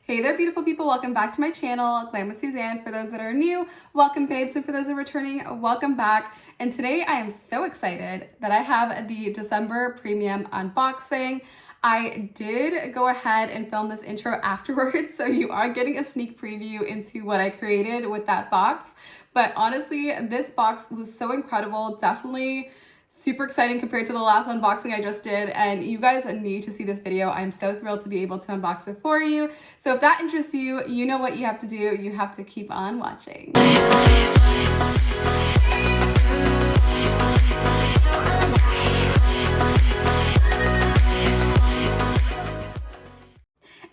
Hey there, beautiful people. Welcome back to my channel, Glam with Suzanne. For those that are new, welcome babes. And for those that are returning, welcome back. And today I am so excited that I have the December premium unboxing. I did go ahead and film this intro afterwards, so you are getting a sneak preview into what I created with that box. But honestly, this box was so incredible. Definitely super exciting compared to the last unboxing I just did, and you guys need to see this video. I'm so thrilled to be able to unbox it for you. So if that interests you, you know what you have to do. You have to keep on watching.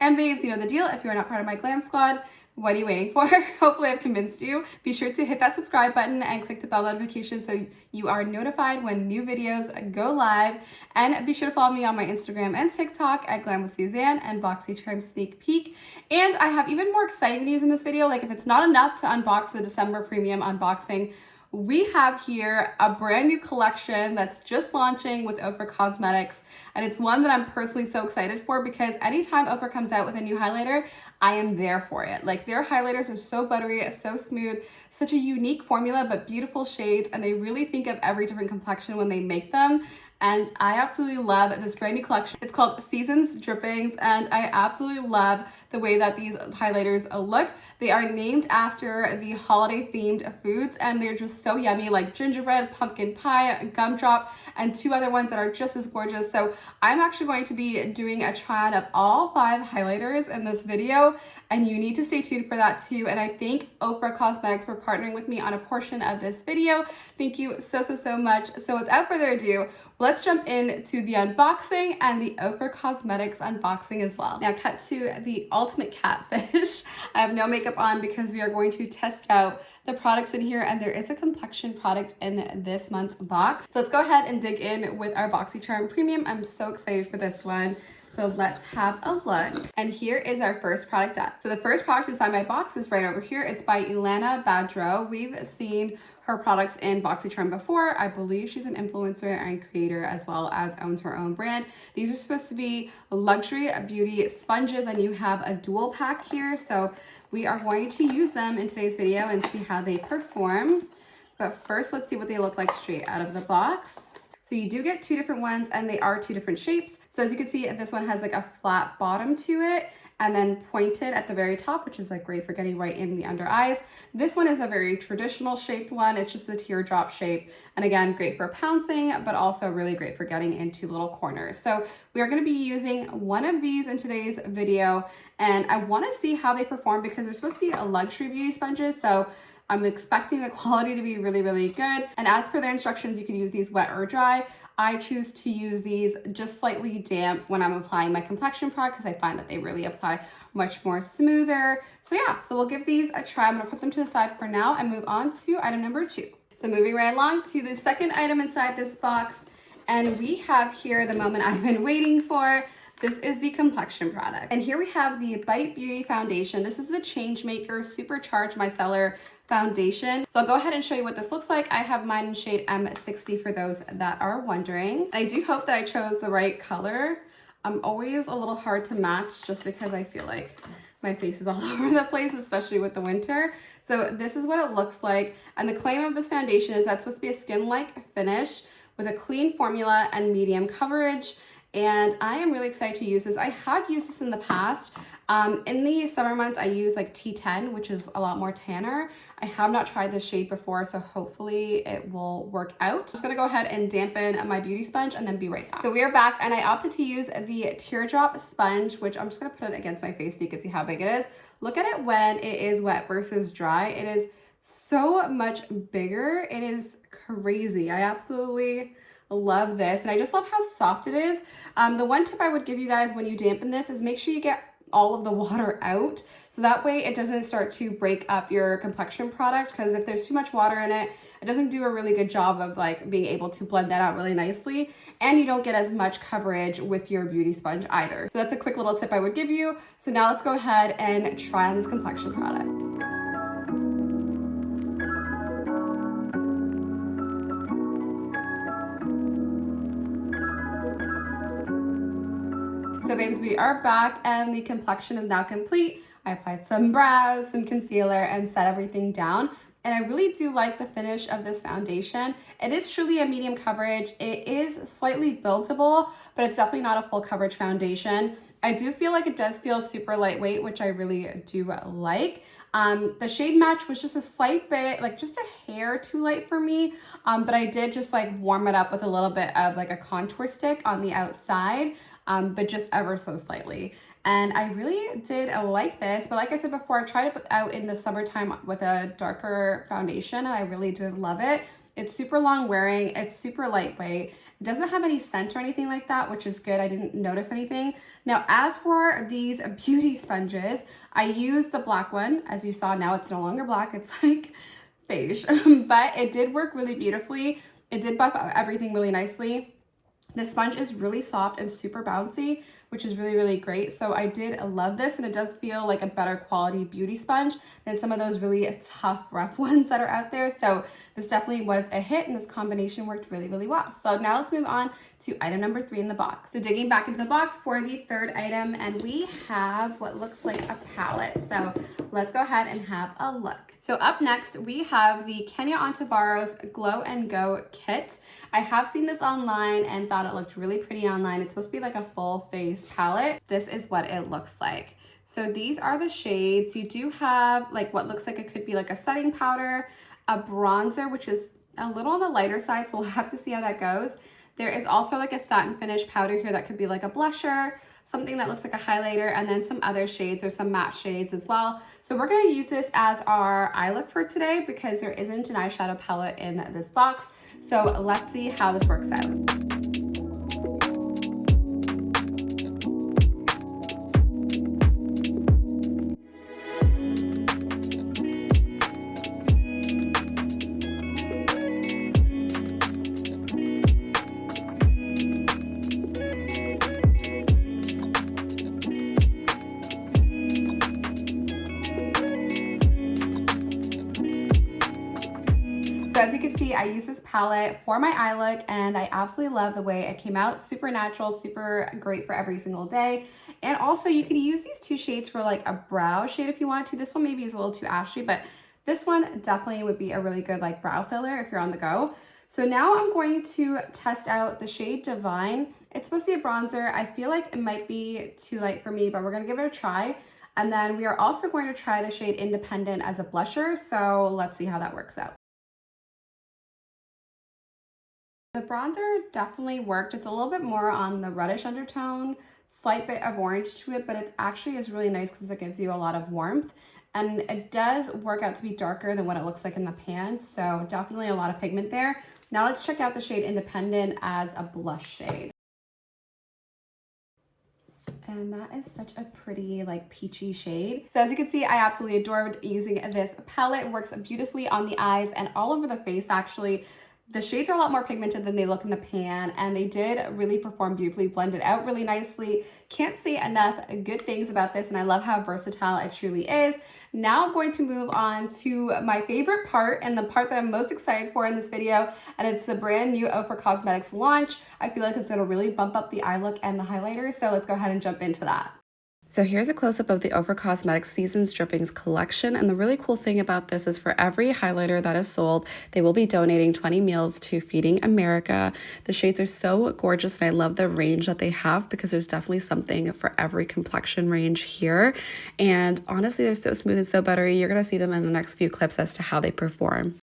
And babes, you know the deal. If you're not part of my glam squad, what are you waiting for? Hopefully I've convinced you. Be sure to hit that subscribe button and click the bell notification so you are notified when new videos go live. And be sure to follow me on my Instagram and TikTok at Glam with Suzanne and Boxycharm Sneak Peek. And I have even more exciting news in this video. Like, if it's not enough to unbox the December premium unboxing, we have here a brand new collection that's just launching with Ofra Cosmetics, and it's one that I'm personally so excited for because anytime Ofra comes out with a new highlighter, I am there for it. Like, their highlighters are so buttery, so smooth, such a unique formula, but beautiful shades, and they really think of every different complexion when they make them. And I absolutely love this brand new collection. It's called Seasons Drippings, and I absolutely love the way that these highlighters look. They are named after the holiday themed foods, and they're just so yummy, like gingerbread, pumpkin pie, gumdrop, and two other ones that are just as gorgeous. So I'm actually going to be doing a try-on of all 5 highlighters in this video, and you need to stay tuned for that too. And I thank Ofra Cosmetics for partnering with me on a portion of this video. Thank you so much. So without further ado, let's jump into the unboxing and the Ofra Cosmetics unboxing as well. Now cut to the ultimate catfish. I have no makeup on because we are going to test out the products in here, and there is a complexion product in this month's box. So let's go ahead and dig in with our Boxycharm Premium. I'm so excited for this one. So let's have a look. And here is our first product up. So the first product inside my box is right over here. It's by Ilana Badro. We've seen her products in Boxycharm before. I believe she's an influencer and creator as well as owns her own brand. These are supposed to be luxury beauty sponges, and you have a dual pack here. So we are going to use them in today's video and see how they perform. But first, let's see what they look like straight out of the box. So you do get 2 different ones, and they are 2 different shapes. So as you can see, this one has like a flat bottom to it and then pointed at the very top, which is like great for getting right in the under eyes. This one is a very traditional shaped one. It's just a teardrop shape. And again, great for pouncing, but also really great for getting into little corners. So we are gonna be using one of these in today's video, and I wanna see how they perform because they're supposed to be a luxury beauty sponges. So I'm expecting the quality to be really good. And as per their instructions, you can use these wet or dry. I choose to use these just slightly damp when I'm applying my complexion product because I find that they really apply much more smoother. So yeah, so we'll give these a try. I'm gonna put them to the side for now and move on to item number 2. So moving right along to the second item inside this box. And we have here the moment I've been waiting for. This is the complexion product. And here we have the Bite Beauty Foundation. This is the Changemaker Supercharge Micellar Foundation. So I'll go ahead and show you what this looks like. I have mine in shade M60 for those that are wondering. I do hope that I chose the right color. I'm always a little hard to match just because I feel like my face is all over the place, especially with the winter. So this is what it looks like. And the claim of this foundation is that's supposed to be a skin-like finish with a clean formula and medium coverage. And I am really excited to use this. I have used this in the past. In the summer months, I use like T10, which is a lot more tanner. I have not tried this shade before, so hopefully it will work out. Just gonna go ahead and dampen my beauty sponge and then be right back. So we are back, and I opted to use the teardrop sponge, which I'm just gonna put it against my face so you can see how big it is. Look at it when it is wet versus dry. It is so much bigger. It is crazy. I absolutely love this, and I just love how soft it is. The one tip I would give you guys when you dampen this is make sure you get all of the water out, so that way it doesn't start to break up your complexion product, because if there's too much water in it, it doesn't do a really good job of like being able to blend that out really nicely, and you don't get as much coverage with your beauty sponge either. So that's a quick little tip I would give you. So now let's go ahead and try on this complexion product. So babes, we are back and the complexion is now complete. I applied some brows, some concealer, and set everything down. And I really do like the finish of this foundation. It is truly a medium coverage. It is slightly buildable, but it's definitely not a full coverage foundation. I do feel like it does feel super lightweight, which I really do like. The shade match was just a slight bit, like just a hair too light for me. But I did just like warm it up with a little bit of like a contour stick on the outside, but just ever so slightly. And I really did like this, but like I said before, I tried it out in the summertime with a darker foundation and I really did love it. It's super long wearing, it's super lightweight. It doesn't have any scent or anything like that, which is good. I didn't notice anything. Now, as for these beauty sponges, I used the black one. As you saw, now it's no longer black, it's like beige, but it did work really beautifully. It did buff everything really nicely. The sponge is really soft and super bouncy, which is really, really great. So I did love this, and it does feel like a better quality beauty sponge than some of those really tough, rough ones that are out there. So this definitely was a hit, and this combination worked really, really well. So now let's move on to item number 3 in the box. So digging back into the box for the third item, and we have what looks like a palette. So let's go ahead and have a look. So up next, we have the Kenya Ontabaro's Glow and Go kit. I have seen this online and thought it looked really pretty online. It's supposed to be like a full face palette. This is what it looks like. So these are the shades. You do have like what looks like it could be like a setting powder, a bronzer, which is a little on the lighter side, so we'll have to see how that goes. There is also like a satin finish powder here that could be like a blusher, something that looks like a highlighter, and then some other shades or some matte shades as well. So we're going to use this as our eye look for today because there isn't an eyeshadow palette in this box. So let's see how this works out. So as you can see, I use this palette for my eye look and I absolutely love the way it came out. Super natural, super great for every single day. And also you can use these two shades for like a brow shade if you want to. This one maybe is a little too ashy, but this one definitely would be a really good like brow filler if you're on the go. So now I'm going to test out the shade Divine. It's supposed to be a bronzer. I feel like it might be too light for me, but we're gonna give it a try. And then we are also going to try the shade Independent as a blusher. So let's see how that works out. The bronzer definitely worked. It's a little bit more on the reddish undertone, slight bit of orange to it, but it actually is really nice because it gives you a lot of warmth. And it does work out to be darker than what it looks like in the pan, so definitely a lot of pigment there. Now let's check out the shade Independent as a blush shade. And that is such a pretty like peachy shade. So as you can see, I absolutely adored using this palette. It works beautifully on the eyes and all over the face actually. The shades are a lot more pigmented than they look in the pan, and they did really perform beautifully, blended out really nicely. Can't say enough good things about this, and I love how versatile it truly is. Now I'm going to move on to my favorite part, and the part that I'm most excited for in this video, and it's the brand new Ofra Cosmetics launch. I feel like it's gonna really bump up the eye look and the highlighter, so let's go ahead and jump into that. So here's a close-up of the Ofra Cosmetics Seasons Drippings collection, and the really cool thing about this is for every highlighter that is sold, they will be donating 20 meals to Feeding America. The shades are so gorgeous, and I love the range that they have because there's definitely something for every complexion range here. And honestly, they're so smooth and so buttery. You're going to see them in the next few clips as to how they perform.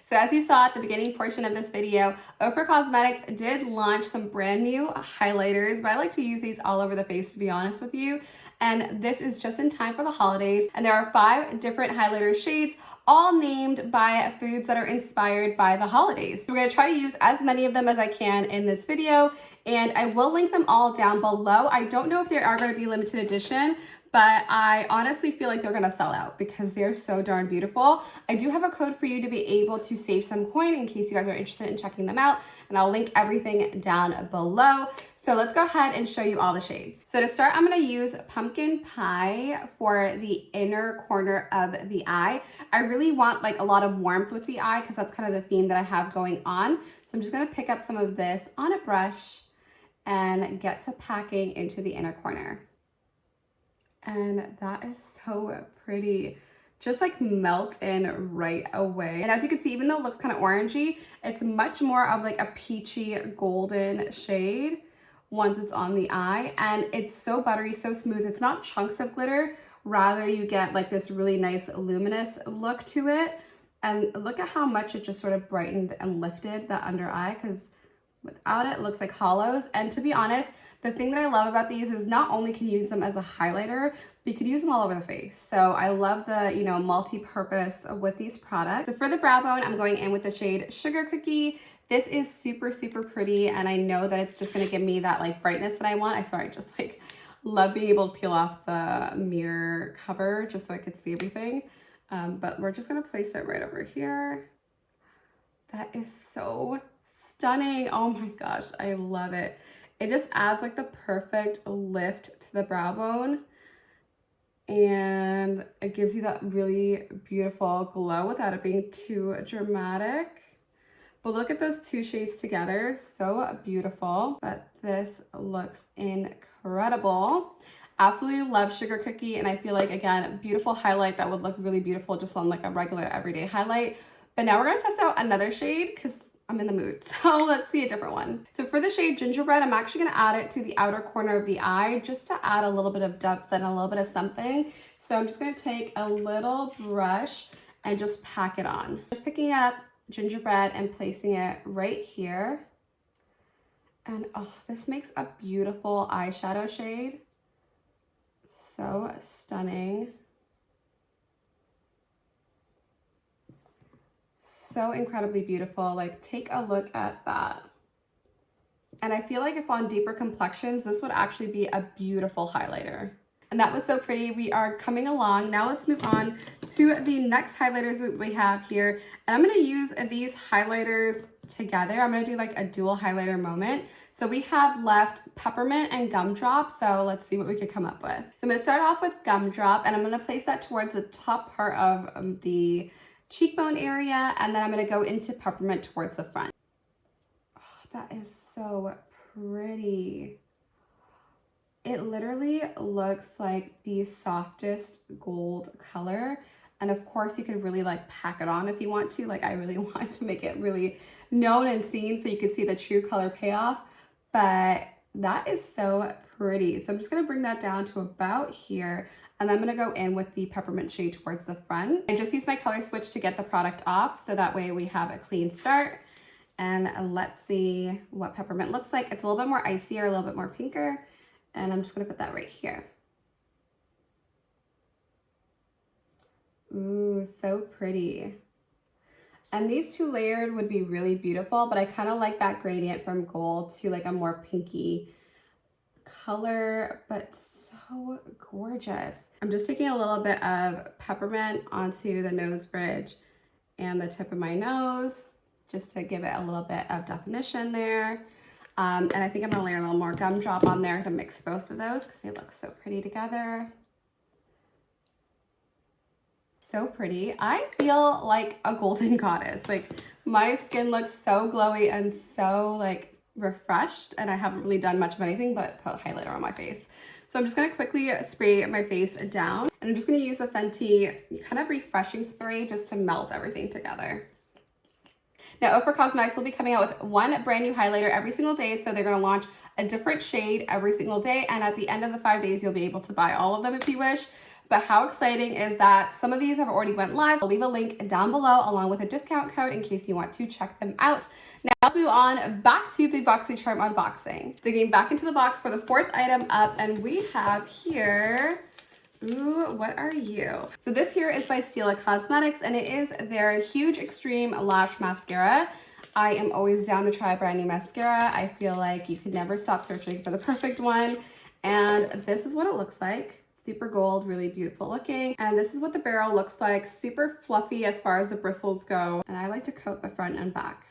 So as you saw at the beginning portion of this video, Ofra Cosmetics did launch some brand new highlighters, but I like to use these all over the face to be honest with you. And this is just in time for the holidays. And there are 5 different highlighter shades, all named by foods that are inspired by the holidays. So we're gonna try to use as many of them as I can in this video, and I will link them all down below. I don't know if they are gonna be limited edition, but I honestly feel like they're gonna sell out because they're so darn beautiful. I do have a code for you to be able to save some coin in case you guys are interested in checking them out, and I'll link everything down below. So let's go ahead and show you all the shades. So to start, I'm gonna use Pumpkin Pie for the inner corner of the eye. I really want like a lot of warmth with the eye because that's kind of the theme that I have going on. So I'm just gonna pick up some of this on a brush and get to packing into the inner corner. And that is so pretty. Just like melt in right away. And as you can see, even though it looks kind of orangey, it's much more of like a peachy golden shade once it's on the eye. And it's so buttery, so smooth. It's not chunks of glitter. Rather, you get like this really nice luminous look to it. And look at how much it just sort of brightened and lifted the under eye, because without it, it looks like hollows. And to be honest, the thing that I love about these is not only can you use them as a highlighter, but you could use them all over the face. So I love the, you know, multi-purpose with these products. So for the brow bone, I'm going in with the shade Sugar Cookie. This is super, super pretty. And I know that it's just gonna give me that like brightness that I want. I just like love being able to peel off the mirror cover just so I could see everything. But we're just gonna place it right over here. That is so stunning. Oh my gosh, I love it. It just adds like the perfect lift to the brow bone, and it gives you that really beautiful glow without it being too dramatic. But look at those two shades together, so beautiful. But this looks incredible. Absolutely love Sugar Cookie, and I feel like, again, beautiful highlight that would look really beautiful just on like a regular everyday highlight. But now we're gonna test out another shade because I'm in the mood. So let's see a different one. So for the shade Gingerbread, I'm actually gonna add it to the outer corner of the eye just to add a little bit of depth and a little bit of something. So I'm just gonna take a little brush and just pack it on. Just picking up Gingerbread and placing it right here. And oh, this makes a beautiful eyeshadow shade. So stunning. So incredibly beautiful. Like, take a look at that. And I feel like if on deeper complexions, this would actually be a beautiful highlighter. And that was so pretty. We are coming along. Now let's move on to the next highlighters that we have here. And I'm gonna use these highlighters together. I'm gonna do like a dual highlighter moment. So we have left Peppermint and Gumdrop. So let's see what we could come up with. So I'm gonna start off with Gumdrop, and I'm gonna place that towards the top part of the cheekbone area, and then I'm going to go into Peppermint towards the front. Oh, that is so pretty. It literally looks like the softest gold color, and of course you could really like pack it on if you want to. Like, I really want to make it really known and seen so you can see the true color payoff, but that is so pretty. So I'm just going to bring that down to about here. And I'm gonna go in with the Peppermint shade towards the front. I just use my color switch to get the product off, so that way we have a clean start. And let's see what Peppermint looks like. It's a little bit more icy or a little bit more pinker. And I'm just gonna put that right here. Ooh, so pretty. And these two layered would be really beautiful, but I kind of like that gradient from gold to like a more pinky color, but so gorgeous. I'm just taking a little bit of Peppermint onto the nose bridge and the tip of my nose, just to give it a little bit of definition there. And I think I'm gonna layer a little more Gumdrop on there to mix both of those because they look so pretty together. So pretty. I feel like a golden goddess. Like, my skin looks so glowy and so like refreshed, and I haven't really done much of anything but put highlighter on my face. So I'm just gonna quickly spray my face down, and I'm just gonna use the Fenty kind of refreshing spray just to melt everything together. Now, Ofra Cosmetics will be coming out with one brand new highlighter every single day, so they're gonna launch a different shade every single day, and at the end of the 5 days, you'll be able to buy all of them if you wish. But how exciting is that some of these have already went live. I'll leave a link down below along with a discount code in case you want to check them out. Now let's move on back to the Boxycharm unboxing. Digging back into the box for the fourth item up, and we have here, ooh, what are you? So this here is by Stila Cosmetics, and it is their Huge Extreme Lash Mascara. I am always down to try a brand new mascara. I feel like you could never stop searching for the perfect one. And this is what it looks like. Super gold, really beautiful looking. And this is what the barrel looks like. Super fluffy as far as the bristles go. And I like to coat the front and back.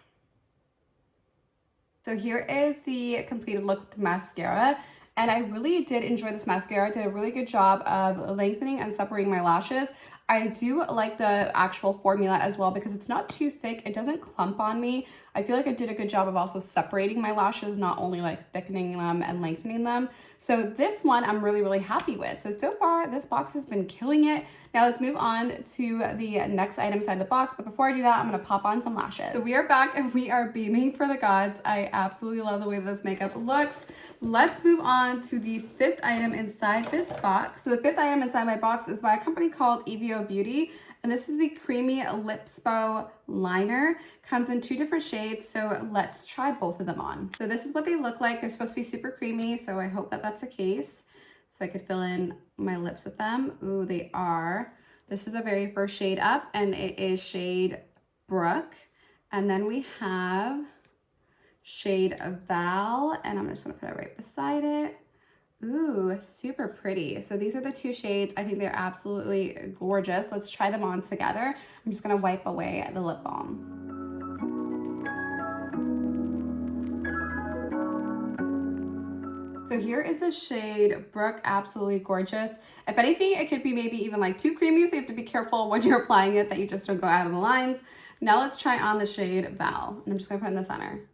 So here is the completed look with the mascara. And I really did enjoy this mascara. It did a really good job of lengthening and separating my lashes. I do like the actual formula as well because it's not too thick. It doesn't clump on me. I feel like I did a good job of also separating my lashes, not only like thickening them and lengthening them. So this one I'm really, really happy with. So far this box has been killing it. Now let's move on to the next item inside the box. But before I do that, I'm gonna pop on some lashes. So we are back and we are beaming for the gods. I absolutely love the way this makeup looks. Let's move on to the fifth item inside this box. So the fifth item inside my box is by a company called EVO Beauty. And this is the Creamy Lipspo Liner. Comes in 2 different shades, so let's try both of them on. So this is what they look like. They're supposed to be super creamy, so I hope that that's the case. So I could fill in my lips with them. Ooh, they are. This is the very first shade up, and it is shade Brook. And then we have shade Val, and I'm just gonna put it right beside it. Ooh, super pretty. So these are the 2 shades. I think they're absolutely gorgeous. Let's try them on together. I'm just gonna wipe away the lip balm. So here is the shade Brook, absolutely gorgeous. If anything, it could be maybe even like too creamy, so you have to be careful when you're applying it that you just don't go out of the lines. Now let's try on the shade Val, and I'm just gonna put it in the center.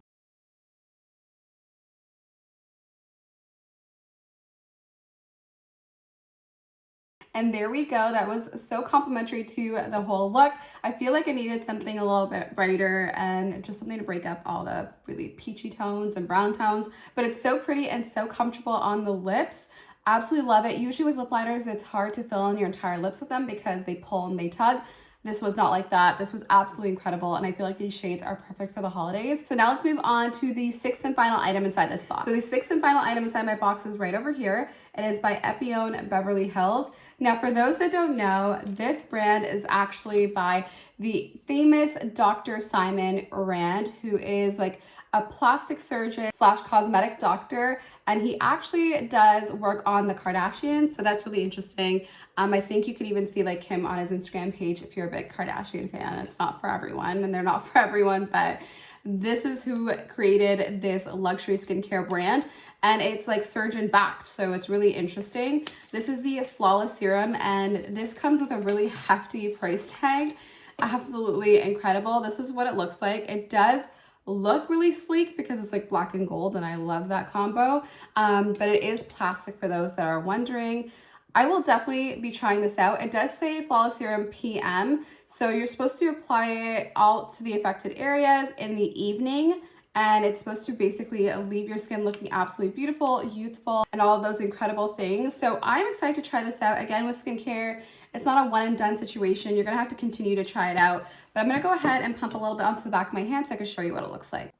And there we go. That was so complimentary to the whole look. I feel like I needed something a little bit brighter and just something to break up all the really peachy tones and brown tones. But it's so pretty and so comfortable on the lips. Absolutely love it. Usually with lip liners, it's hard to fill in your entire lips with them because they pull and they tug. This was not like that. This was absolutely incredible, and I feel like these shades are perfect for the holidays. So now let's move on to the 6th and final item inside this box. So the 6th and final item inside my box is right over here. It is by Epione Beverly Hills. Now, for those that don't know, this brand is actually by the famous Dr. Simon Rand, who is like a plastic surgeon / cosmetic doctor, and he actually does work on the Kardashians, so that's really interesting. I think you could even see like him on his Instagram page if you're a big Kardashian fan. It's not for everyone, and they're not for everyone, but this is who created this luxury skincare brand, and it's like surgeon backed, so it's really interesting. This is the Flawless Serum, and this comes with a really hefty price tag. Absolutely incredible. This is what it looks like. It does look really sleek because it's like black and gold, and I love that combo, but it is plastic for those that are wondering. I will definitely be trying this out. It does say Flawless Serum PM, so you're supposed to apply it all to the affected areas in the evening, and it's supposed to basically leave your skin looking absolutely beautiful, youthful, and all of those incredible things. So I'm excited to try this out. Again, with skincare, it's not a one and done situation. You're gonna have to continue to try it out, but I'm gonna go ahead and pump a little bit onto the back of my hand so I can show you what it looks like.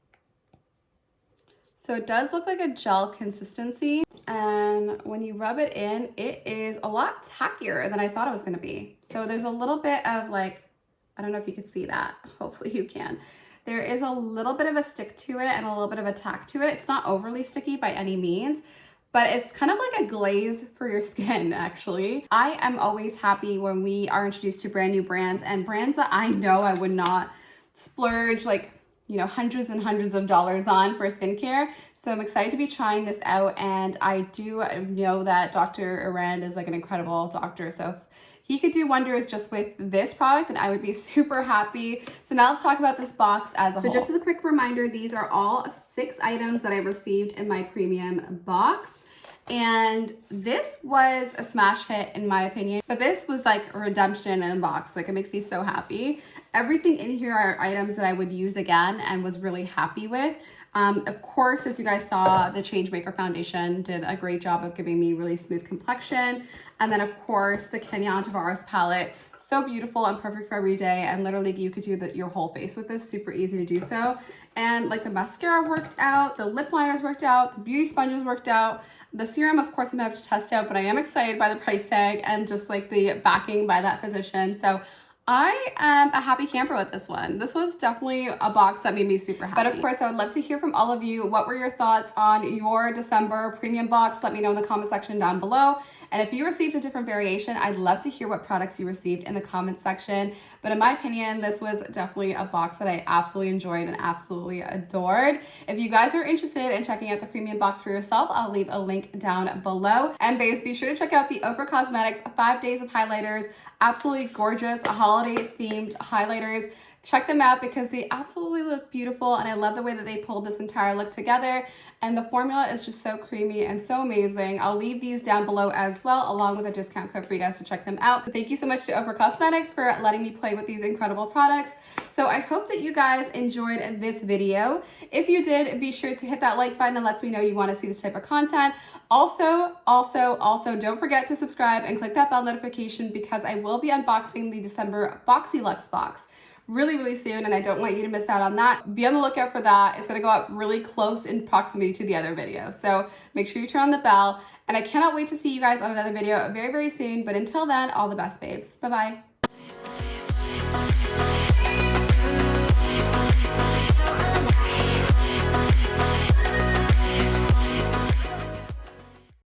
So it does look like a gel consistency, and when you rub it in, it is a lot tackier than I thought it was gonna be. So there's a little bit of like, I don't know if you can see that, hopefully you can. There is a little bit of a stick to it and a little bit of a tack to it. It's not overly sticky by any means, but it's kind of like a glaze for your skin, actually. I am always happy when we are introduced to brand new brands, and brands that I know I would not splurge like, you know, hundreds and hundreds of dollars on for skincare. So I'm excited to be trying this out, and I do know that Dr. Rand is like an incredible doctor. So if he could do wonders just with this product, and I would be super happy. So now let's talk about this box as a whole. So just as a quick reminder, these are all 6 items that I received in my premium box. And this was a smash hit in my opinion, but this was like a redemption in a box. Like, it makes me so happy. Everything in here are items that I would use again and was really happy with. Of course, as you guys saw, the Changemaker foundation did a great job of giving me really smooth complexion. And then of course, the Kenyan Tavares palette, so beautiful and perfect for every day. And literally you could do your whole face with this, super easy to do so. And like the mascara worked out, the lip liners worked out, the beauty sponges worked out. The serum, of course, I'm gonna have to test out, but I am excited by the price tag and just like the backing by that physician. So I am a happy camper with this one. This was definitely a box that made me super happy. But of course, I would love to hear from all of you. What were your thoughts on your December premium box? Let me know in the comment section down below. And if you received a different variation, I'd love to hear what products you received in the comments section. But in my opinion, this was definitely a box that I absolutely enjoyed and absolutely adored. If you guys are interested in checking out the premium box for yourself, I'll leave a link down below. And babes, be sure to check out the Ofra Cosmetics 5 days of highlighters. Absolutely gorgeous holiday themed highlighters. Check them out because they absolutely look beautiful, and I love the way that they pulled this entire look together, and the formula is just so creamy and so amazing. I'll leave these down below as well, along with a discount code for you guys to check them out. But thank you so much to Ofra Cosmetics for letting me play with these incredible products. So I hope that you guys enjoyed this video. If you did, be sure to hit that like button. It lets me know you want to see this type of content. Also, don't forget to subscribe and click that bell notification because I will be unboxing the December BoxyLuxe box really soon, and I don't want you to miss out on that. Be on the lookout for that. It's gonna go up really close in proximity to the other video. So make sure you turn on the bell, and I cannot wait to see you guys on another video very soon. But until then, all the best, babes. Bye-bye.